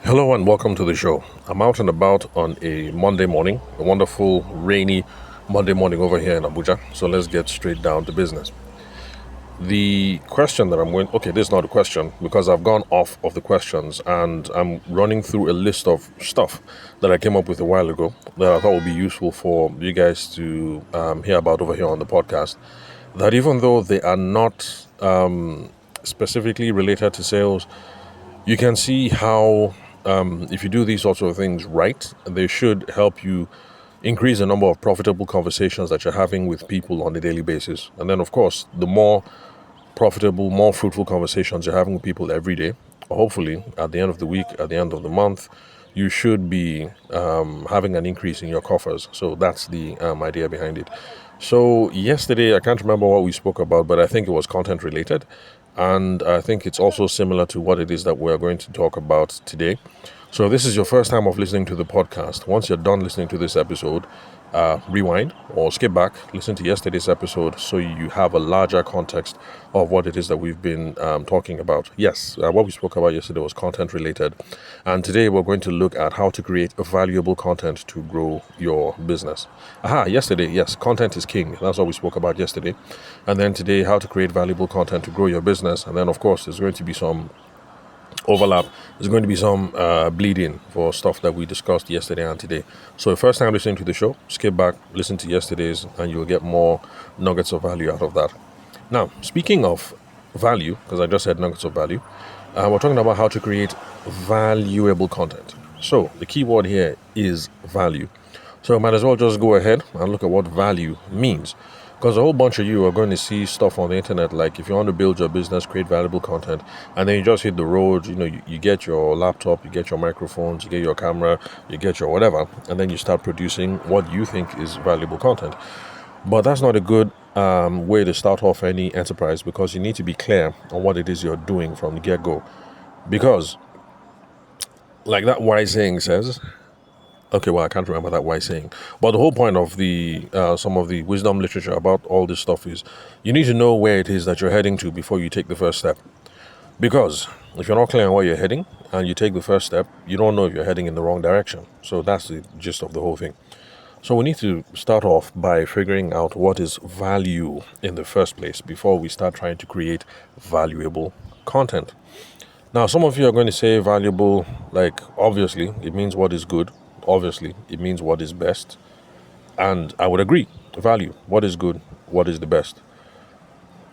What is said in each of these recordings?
Hello and welcome to the show. I'm out and about on a Monday morning, a wonderful rainy Monday morning over here in Abuja. So let's get straight down to business. The question that I'm going, okay, this is not a question because I've gone off of the questions and I'm running through a list of stuff that I came up with a while ago that I thought would be useful for you guys to hear about over here on the podcast. That even though they are not specifically related to sales, you can see how if you do these sorts of things right, they should help you increase the number of profitable conversations that you're having with people on a daily basis. And then, of course, the more profitable, more fruitful conversations you're having with people every day, hopefully at the end of the week, at the end of the month, you should be having an increase in your coffers. So that's the idea behind it. So yesterday, I can't remember what we spoke about, but I think it was content related. And I think it's also similar to what it is that we're going to talk about today. So if this is your first time of listening to the podcast, once you're done listening to this episode, rewind or skip back, listen to yesterday's episode so you have a larger context of what it is that we've been talking about. Yes, what we spoke about yesterday was content related. And today we're going to look at how to create valuable content to grow your business. Yesterday, yes, content is king. That's what we spoke about yesterday. And then today, how to create valuable content to grow your business. And then, of course, there's going to be some overlap. There's going to be some bleeding for stuff that we discussed yesterday and today. So the first time listening to the show, skip back, listen to yesterday's, and you'll get more nuggets of value out of that. Now, speaking of value, because I just said nuggets of value, we're talking about how to create valuable content. So the key word here is value. So I might as well just go ahead and look at what value means. Because a whole bunch of you are going to see stuff on the internet like if you want to build your business, create valuable content, and then you just hit the road, you get your laptop, you get your microphones, you get your camera, you get your whatever, and then you start producing what you think is valuable content. But that's not a good way to start off any enterprise because you need to be clear on what it is you're doing from the get-go. Because, like that wise saying says, okay, well, I can't remember that wise saying. But the whole point of the some of the wisdom literature about all this stuff is you need to know where it is that you're heading to before you take the first step. Because if you're not clear on where you're heading and you take the first step, you don't know if you're heading in the wrong direction. So that's the gist of the whole thing. So we need to start off by figuring out what is value in the first place before we start trying to create valuable content. Now, some of you are going to say valuable, like obviously it means what is good. Obviously, it means what is best. And I would agree, value, what is good, what is the best.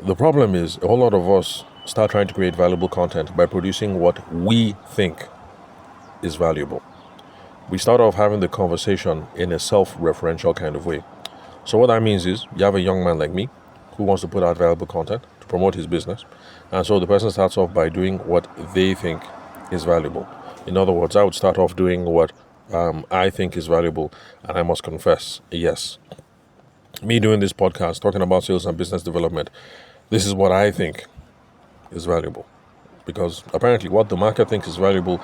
The problem is a whole lot of us start trying to create valuable content by producing what we think is valuable. We start off having the conversation in a self-referential kind of way. So what that means is you have a young man like me who wants to put out valuable content to promote his business. And so the person starts off by doing what they think is valuable. In other words, I would start off doing what I think is valuable, and I must confess, yes, me doing this podcast, talking about sales and business development, this is what I think is valuable. Because apparently what the market thinks is valuable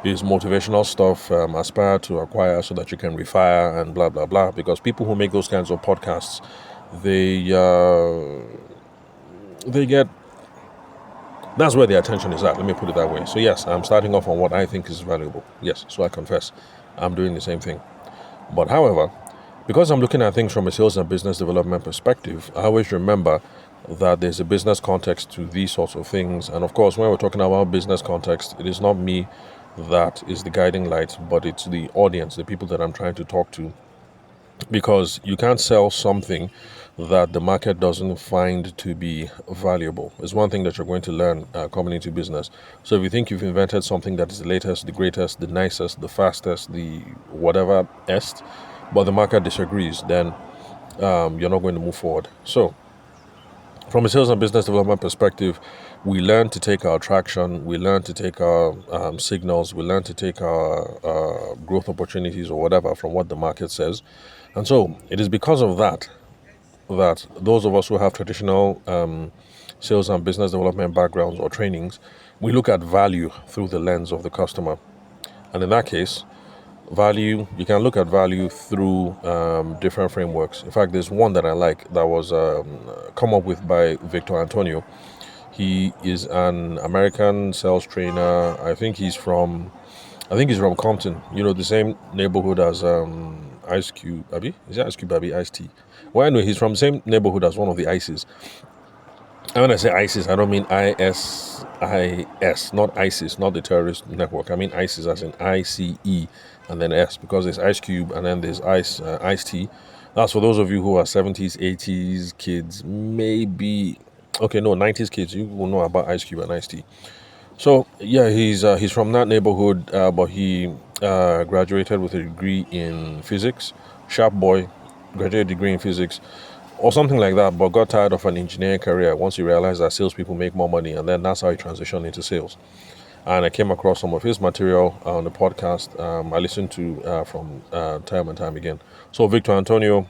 is motivational stuff, aspire to acquire so that you can refire and blah, blah, blah. Because people who make those kinds of podcasts, they get, that's where their attention is at. Let me put it that way. So yes, I'm starting off on what I think is valuable. Yes, so I confess, I'm doing the same thing. But however, because I'm looking at things from a sales and business development perspective, I always remember that there's a business context to these sorts of things. And of course, when we're talking about business context, it is not me that is the guiding light, but it's the audience, the people that I'm trying to talk to. Because you can't sell something that the market doesn't find to be valuable. It's one thing that you're going to learn coming into business. So if you think you've invented something that is the latest, the greatest, the nicest, the fastest, the whatever est, but the market disagrees, then you're not going to move forward. So from a sales and business development perspective, we learn to take our traction, we learn to take our signals, we learn to take our growth opportunities or whatever from what the market says. And so it is because of that those of us who have traditional sales and business development backgrounds or trainings, we look at value through the lens of the customer. And in that case, value, you can look at value through different frameworks. In fact, there's one that I like that was come up with by Victor Antonio. He is an American sales trainer. I think he's from I think he's from Compton. You know, the same neighborhood as Ice Cube. Abi, is it Ice Cube? Abi, Ice T. Well, anyway, he's from the same neighborhood as one of the ISIS. And when I say ISIS, I don't mean ISIS, not ISIS, not the terrorist network. I mean ISIS as in ICE and then S, because there's Ice Cube and then there's Ice T. That's for those of you who are 70s, 80s kids, maybe. Okay, no, 90s kids. You will know about Ice Cube and Ice T. So yeah, he's from that neighborhood, but he graduated with a degree in physics. Sharp boy, graduated degree in physics, or something like that. But got tired of an engineering career once he realized that salespeople make more money, and then that's how he transitioned into sales. And I came across some of his material on the podcast. I listened to from time and time again. So Victor Antonio,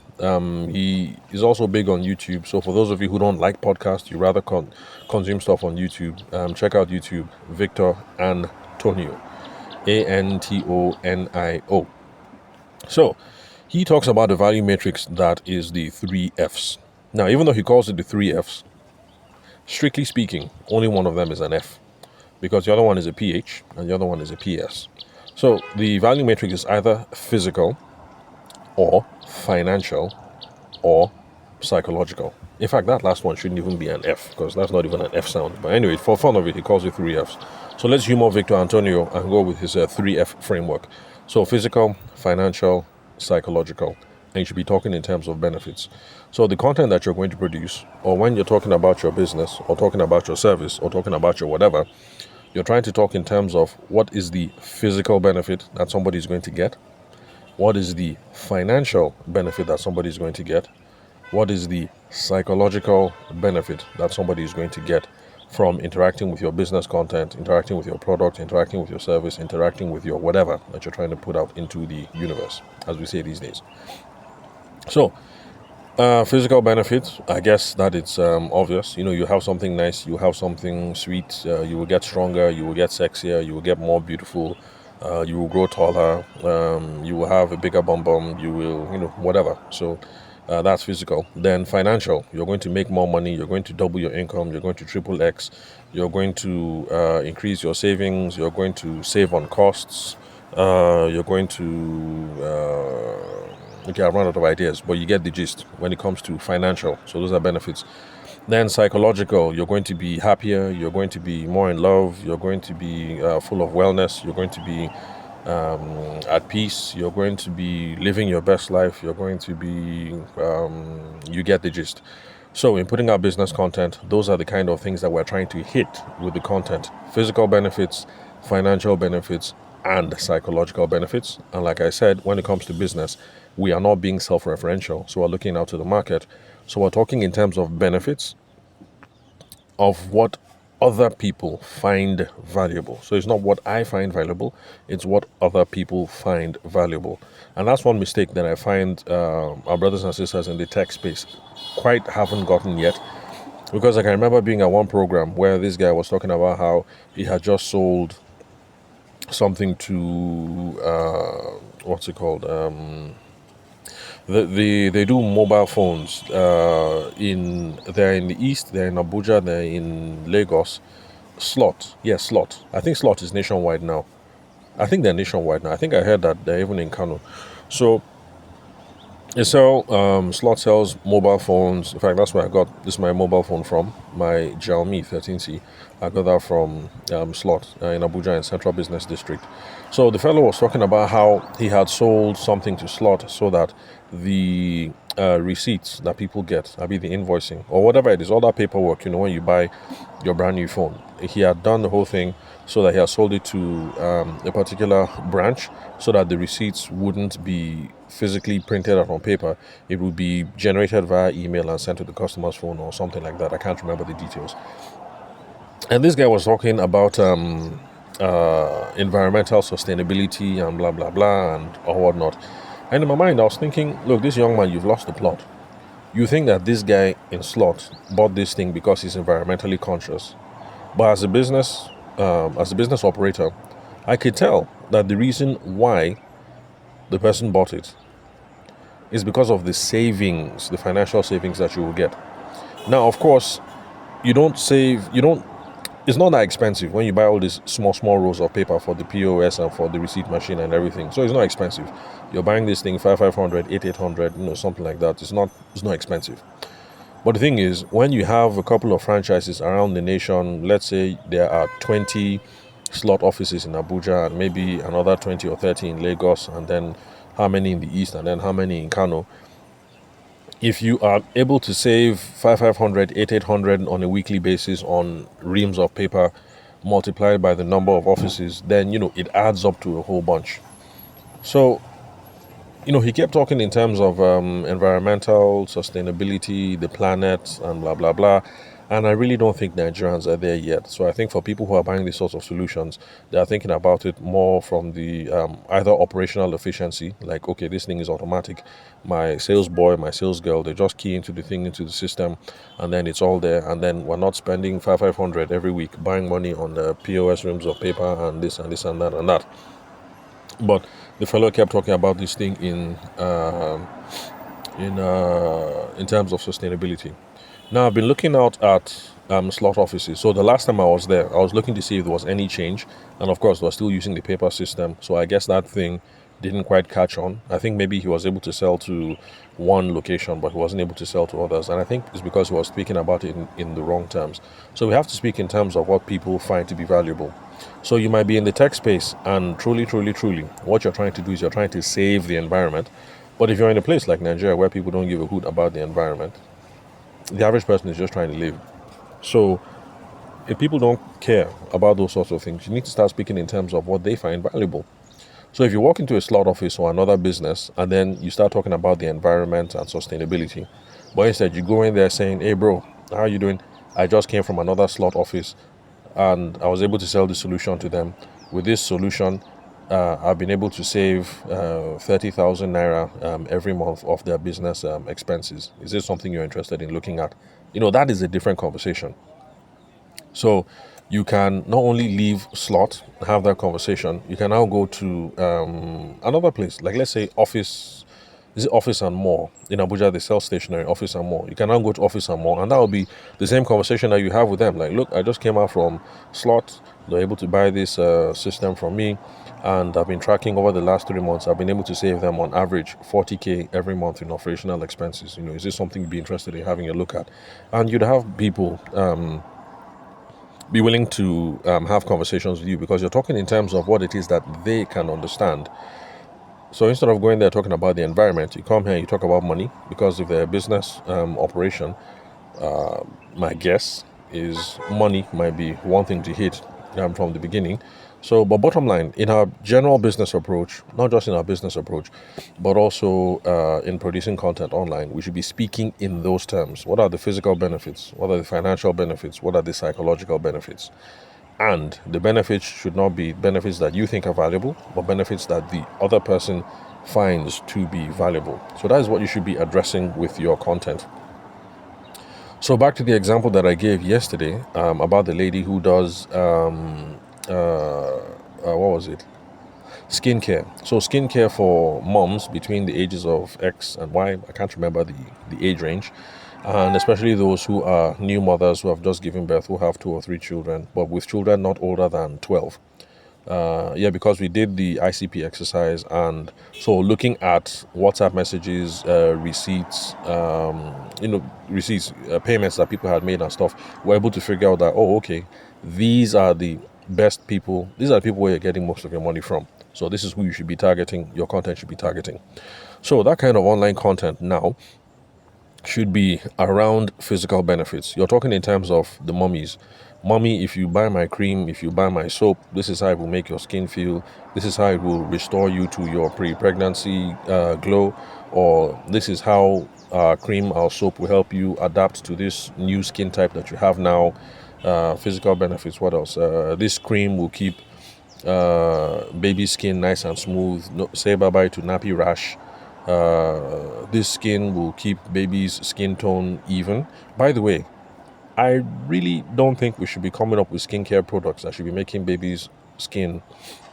he is also big on YouTube. So for those of you who don't like podcasts, you rather consume stuff on YouTube, check out YouTube, Victor Antonio, Antonio. So he talks about the value matrix that is the 3 Fs. Now, even though he calls it the 3 Fs, strictly speaking, only one of them is an F, because the other one is a PH and the other one is a PS. So the value matrix is either physical or financial or psychological. In fact, that last one shouldn't even be an F, because that's not even an F sound. But anyway, for fun of it, he calls it 3 Fs. So let's humor Victor Antonio and go with his 3 F framework. So physical, financial, psychological, and you should be talking in terms of benefits. So the content that you're going to produce, or when you're talking about your business, or talking about your service, or talking about your whatever, you're trying to talk in terms of what is the physical benefit that somebody is going to get, what is the financial benefit that somebody is going to get, what is the psychological benefit that somebody is going to get from interacting with your business content, interacting with your product, interacting with your service, interacting with your whatever that you're trying to put out into the universe, as we say these days. So, physical benefits, I guess that it's obvious. You know, you have something nice, you have something sweet, you will get stronger, you will get sexier, you will get more beautiful, you will grow taller, you will have a bigger bum bum, you will, whatever. So that's physical. Then financial, you're going to make more money, you're going to double your income, you're going to triple X, you're going to increase your savings, you're going to save on costs, you're going to... Okay, I've run out of ideas, but you get the gist when it comes to financial. So those are benefits. Then psychological, you're going to be happier, you're going to be more in love, you're going to be full of wellness, you're going to be at peace, you're going to be living your best life, you're going to be, you get the gist. So in putting out business content, those are the kind of things that we're trying to hit with the content. Physical benefits, financial benefits, and psychological benefits. And like I said, when it comes to business, we are not being self-referential. So we're looking out to the market. So we're talking in terms of benefits of what other people find valuable. So it's not what I find valuable, it's what other people find valuable. And that's one mistake that I find our brothers and sisters in the tech space quite haven't gotten yet. Because I can remember being at one program where this guy was talking about how he had just sold something to what's it called? They do mobile phones. They're in the east, they're in Abuja, they're in Lagos. Slot, yes, Slot. I think Slot is nationwide now. I think they're nationwide now. I think I heard that they're even in Kano. So Slot sells mobile phones. In fact, that's where I got this my mobile phone from. My Xiaomi 13C. I got that from Slot in Abuja in Central Business District. So the fellow was talking about how he had sold something to Slot so that the receipts that people get, I mean the invoicing or whatever it is, all that paperwork, when you buy your brand new phone, he had done the whole thing so that he had sold it to a particular branch so that the receipts wouldn't be physically printed out on paper. It would be generated via email and sent to the customer's phone or something like that. I can't remember the details. And this guy was talking about environmental sustainability and blah, blah, blah, and or whatnot. And in my mind, I was thinking, look, this young man, you've lost the plot. You think that this guy in Slot bought this thing because he's environmentally conscious. But as a business operator, I could tell that the reason why the person bought it is because of the savings, the financial savings that you will get. Now, of course, it's it's not that expensive when you buy all these small rolls of paper for the POS and for the receipt machine and everything. So it's not expensive. You're buying this thing 500, 800, something like that. It's not expensive. But the thing is, when you have a couple of franchises around the nation, let's say there are 20 slot offices in Abuja and maybe another 20 or 30 in Lagos, and then how many in the east and then how many in Kano. If you are able to save 500, 800 on a weekly basis on reams of paper multiplied by the number of offices, then it adds up to a whole bunch. So he kept talking in terms of environmental sustainability, the planet, and blah blah blah. And I really don't think Nigerians are there yet. So I think for people who are buying these sorts of solutions, they are thinking about it more from the either operational efficiency, like, okay, this thing is automatic. My sales boy, my sales girl, they just key into the thing, into the system, and then it's all there. And then we're not spending 500 every week buying money on the POS rooms of paper and this and this and that and that. But the fellow kept talking about this thing in terms of sustainability. Now I've been looking out at slot offices. So the last time I was there, I was looking to see if there was any change, and of course, we're still using the paper system. So I guess that thing didn't quite catch on. I think maybe he was able to sell to one location, but he wasn't able to sell to others. And I think it's because he was speaking about it in the wrong terms. So we have to speak in terms of what people find to be valuable. So you might be in the tech space, and truly, what you're trying to do is you're trying to save the environment. But if you're in a place like Nigeria where people don't give a hoot about the environment, the average person is just trying to live. So if people don't care about those sorts of things, you need to start speaking in terms of what they find valuable. So if you walk into a slot office or another business and then you start talking about the environment and sustainability, but instead you go in there saying, hey bro, how are you doing? I just came from another slot office and I was able to sell the solution to them. With this solution, I've been able to save 30,000 naira every month of their business expenses. Is this something you're interested in looking at? That is a different conversation. So you can not only leave slot, have that conversation, you can now go to another place, like let's say Office. Is it Office and More? In Abuja, they sell stationery, Office and More. You can now go to Office and More, and that will be the same conversation that you have with them. Like, look, I just came out from slot. They're able to buy this system from me, and I've been tracking over the last 3 months. I've been able to save them on average 40K every month in operational expenses. Is this something you'd be interested in having a look at? And you'd have people be willing to have conversations with you because you're talking in terms of what it is that they can understand. So instead of going there talking about the environment, you come here and you talk about money, because if they're a business operation, my guess is money might be one thing to hit from the beginning. So, but bottom line, in our general business approach, not just in our business approach, but also in producing content online, we should be speaking in those terms. What are the physical benefits? What are the financial benefits? What are the psychological benefits? And the benefits should not be benefits that you think are valuable, but benefits that the other person finds to be valuable. So that is what you should be addressing with your content. So back to the example that I gave yesterday about the lady who does, what was it? Skincare. So skincare for moms between the ages of X and Y. I can't remember the age range. And especially those who are new mothers who have just given birth, who have 2 or 3 children, but with children not older than 12. Because we did the ICP exercise, and so looking at WhatsApp messages, receipts, payments that people had made and stuff, we're able to figure out that, okay, these are the best people. These are the people where you're getting most of your money from. So this is who you should be targeting. Your content should be targeting. So that kind of online content now should be around physical benefits. You're talking in terms of the mummies. Mommy, if you buy my cream, if you buy my soap, this is how it will make your skin feel. This is how it will restore you to your pre-pregnancy glow. Or this is how cream or soap will help you adapt to this new skin type that you have now. Physical benefits, what else? This cream will keep baby skin nice and smooth. Say bye-bye to nappy rash. This skin will keep baby's skin tone even. By the way, I really don't think we should be coming up with skincare products that should be making baby's skin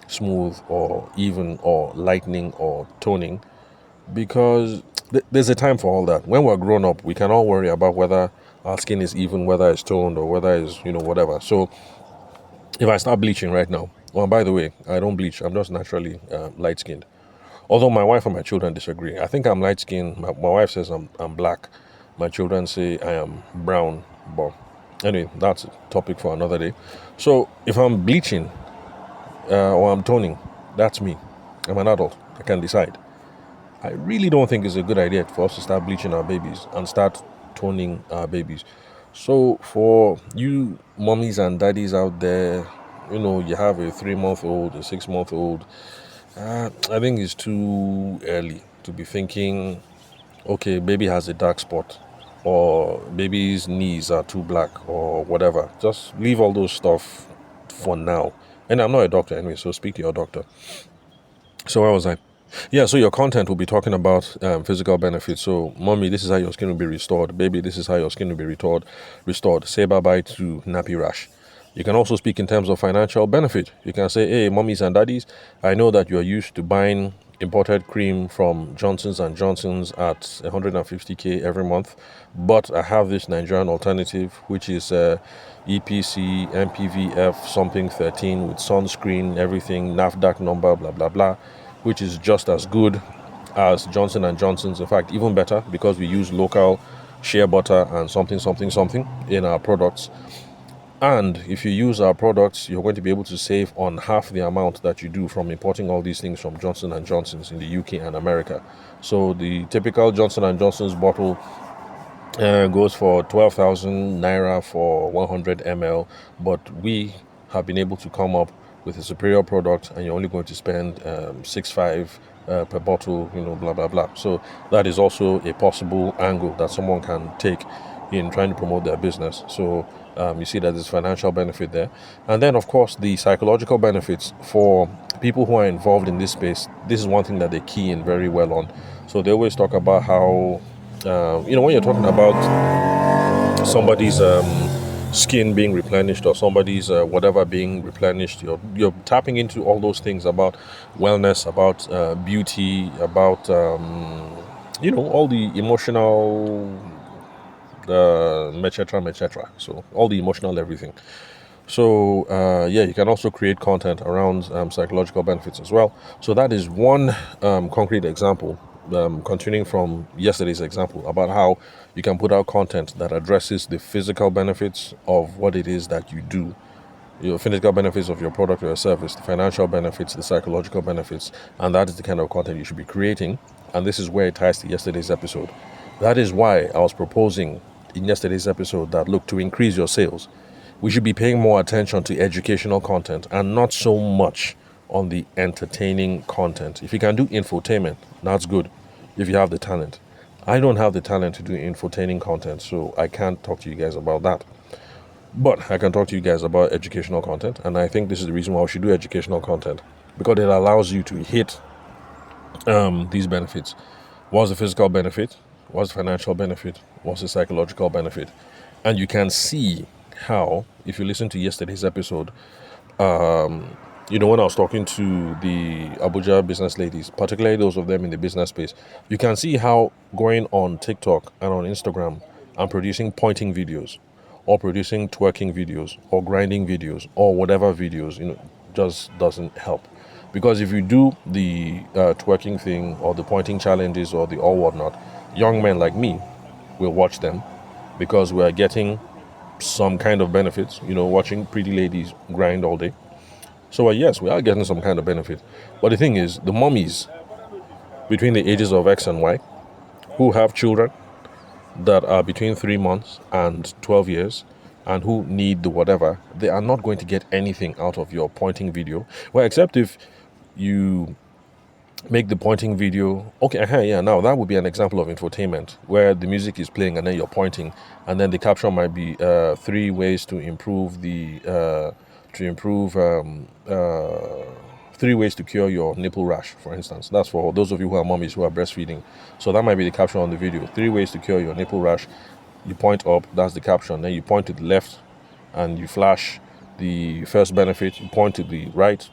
smooth or even or lightening or toning, because there's a time for all that. When we're grown up, we can all worry about whether our skin is even, whether it's toned, or whether it's whatever. So If I start bleaching right now, well, by the way, I don't bleach. I'm just naturally light skinned. Although my wife and my children disagree. I think I'm light skinned. My wife says I'm black. My children say I am brown. But anyway, that's a topic for another day. So if I'm bleaching or I'm toning, that's me. I'm an adult. I can decide. I really don't think it's a good idea for us to start bleaching our babies and start toning our babies. So for you mommies and daddies out there, you have a 3 month old, a 6 month old. I think it's too early to be thinking, okay, baby has a dark spot, or baby's knees are too black, or whatever. Just leave all those stuff for now. And I'm not a doctor anyway, so speak to your doctor. So where was I? Yeah, so your content will be talking about physical benefits. So, mommy, this is how your skin will be restored. Baby, this is how your skin will be restored. Say bye-bye to nappy rash. You can also speak in terms of financial benefit. You can say, hey, mommies and daddies, I know that you are used to buying imported cream from Johnson's and Johnson's at 150k every month, but I have this Nigerian alternative, which is EPC MPVF something 13 with sunscreen, everything, NAFDAC number, blah blah blah, which is just as good as Johnson and Johnson's. In fact, even better because we use local shea butter and something in our products. And if you use our products, you're going to be able to save on half the amount that you do from importing all these things from Johnson and Johnson's in the UK and America. So the typical Johnson and Johnson's bottle goes for 12,000 naira for 100 ml, but we have been able to come up with a superior product, and you're only going to spend 6.5 per bottle, blah blah blah. So that is also a possible angle that someone can take in trying to promote their business. So you see that there's financial benefit there, and then of course the psychological benefits for people who are involved in this space. This is one thing that they key in very well on. So they always talk about how when you're talking about somebody's skin being replenished or somebody's whatever being replenished, you're tapping into all those things about wellness, about beauty, about all the emotional etc. So all the emotional everything. So you can also create content around psychological benefits as well. So that is one concrete example, continuing from yesterday's example about how you can put out content that addresses the physical benefits of what it is that you do, your physical benefits of your product or your service, the financial benefits, the psychological benefits, and that is the kind of content you should be creating. And this is where it ties to yesterday's episode. That is why I was proposing in yesterday's episode that, look, to increase your sales, we should be paying more attention to educational content and not so much on the entertaining content. If you can do infotainment, that's good if you have the talent. I don't have the talent to do infotainment content, so I can't talk to you guys about that. But I can talk to you guys about educational content, and I think this is the reason why we should do educational content, because it allows you to hit these benefits. What's the physical benefit? What's the financial benefit? What's the psychological benefit? And you can see how, if you listen to yesterday's episode, when I was talking to the Abuja business ladies, particularly those of them in the business space, you can see how going on TikTok and on Instagram and producing pointing videos or producing twerking videos or grinding videos or whatever videos, just doesn't help. Because if you do the twerking thing or the pointing challenges or the all whatnot, young men like me will watch them because we are getting some kind of benefits, watching pretty ladies grind all day. So yes, we are getting some kind of benefit. But the thing is, the mummies between the ages of X and Y who have children that are between 3 months and 12 years and who need the whatever, they are not going to get anything out of your pointing video. Well, except if you make the pointing video, okay, now that would be an example of infotainment where the music is playing and then you're pointing, and then the caption might be 3 ways to improve 3 ways to cure your nipple rash, for instance. That's for those of you who are mommies who are breastfeeding. So that might be the caption on the video: 3 ways to cure your nipple rash. You point up, that's the caption. Then you point to the left and you flash the first benefit. You point to the right,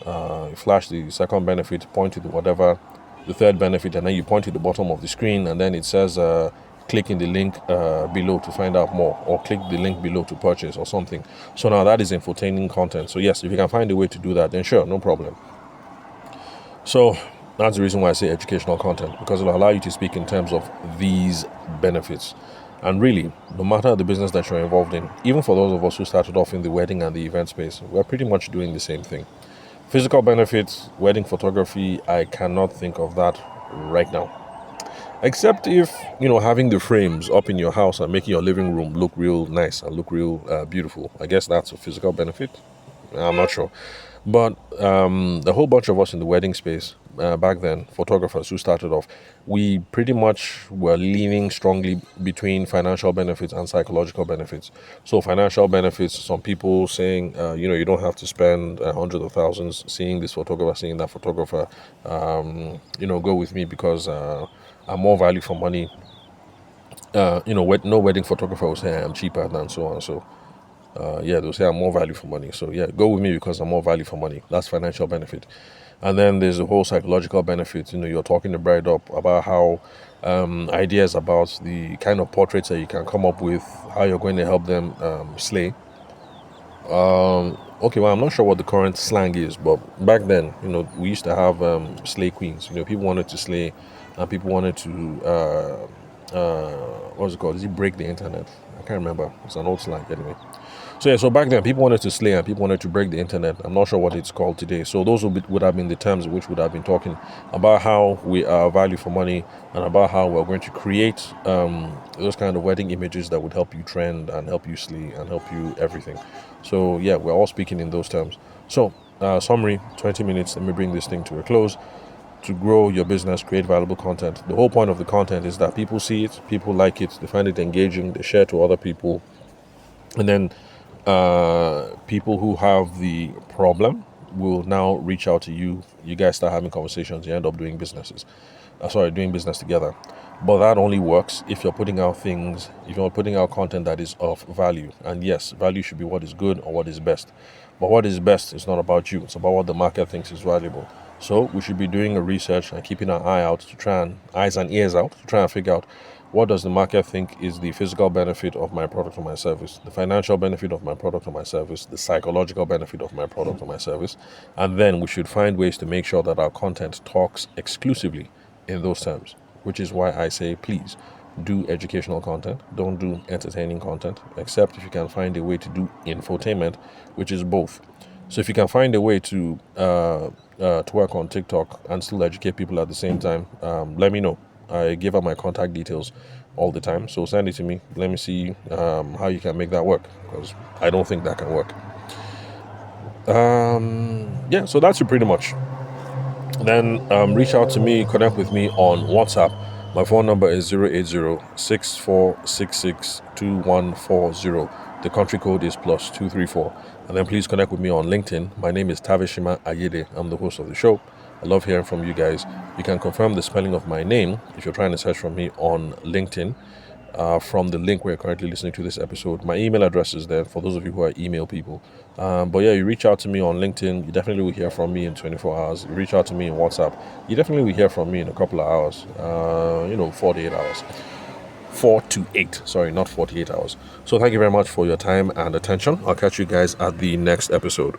you flash the second benefit, point to the third benefit, and then you point to the bottom of the screen, and then it says click in the link below to find out more, or click the link below to purchase or something. So now that is infotaining content. So yes, if you can find a way to do that, then sure, no problem. So that's the reason why I say educational content, because it'll allow you to speak in terms of these benefits. And really, no matter the business that you're involved in, even for those of us who started off in the wedding and the event space, we're pretty much doing the same thing. Physical benefits, wedding photography, I cannot think of that right now. Except if, having the frames up in your house and making your living room look real nice and look real beautiful. I guess that's a physical benefit. I'm not sure. But a whole bunch of us in the wedding space back then, photographers who started off, we pretty much were leaning strongly between financial benefits and psychological benefits. So financial benefits, some people saying, you don't have to spend hundreds of thousands seeing this photographer, seeing that photographer, go with me because I'm more value for money. No wedding photographer will say I'm cheaper than so on. So they'll say I'm more value for money. So yeah, go with me because I'm more value for money. That's financial benefit. And then there's the whole psychological benefit. You're talking the bride up about how ideas about the kind of portraits that you can come up with, how you're going to help them slay. Okay, well, I'm not sure what the current slang is, but back then, we used to have slay queens. People wanted to slay, and people wanted to what's it called? Is it break the internet? I can't remember. It's an old slang anyway. So back then, people wanted to slay and people wanted to break the internet. I'm not sure what it's called today. So those would have been the terms which would have been talking about how we are value for money, and about how we're going to create those kind of wedding images that would help you trend and help you slay and help you everything. So yeah, we're all speaking in those terms. So summary, 20 minutes. Let me bring this thing to a close. To grow your business, create valuable content. The whole point of the content is that people see it, people like it, they find it engaging, they share to other people, and then people who have the problem will now reach out to you. You guys start having conversations. You end up doing doing business together. But that only works if you're putting out content that is of value. And yes, value should be what is good or what is best. But what is best is not about you. It's about what the market thinks is valuable. So we should be doing a research and keeping our eyes and ears out to try and figure out, what does the market think is the physical benefit of my product or my service, the financial benefit of my product or my service, the psychological benefit of my product or my service? And then we should find ways to make sure that our content talks exclusively in those terms, which is why I say, please do educational content. Don't do entertaining content, except if you can find a way to do infotainment, which is both. So if you can find a way to work on TikTok and still educate people at the same time, let me know. I give out my contact details all the time, so send it to me. Let me see how you can make that work, because I don't think that can work. So that's it pretty much. Then reach out to me, connect with me on WhatsApp. My phone number is 080-6466-2140. The country code is +234. And then please connect with me on LinkedIn. My name is Tavishima Ayede. I'm the host of the show. I love hearing from you guys. You can confirm the spelling of my name if you're trying to search for me on LinkedIn from the link where you're currently listening to this episode. My email address is there for those of you who are email people. You reach out to me on LinkedIn. You definitely will hear from me in 24 hours. You reach out to me in WhatsApp. You definitely will hear from me in a couple of hours, 48 hours. 4 to 8, sorry, not 48 hours. So thank you very much for your time and attention. I'll catch you guys at the next episode.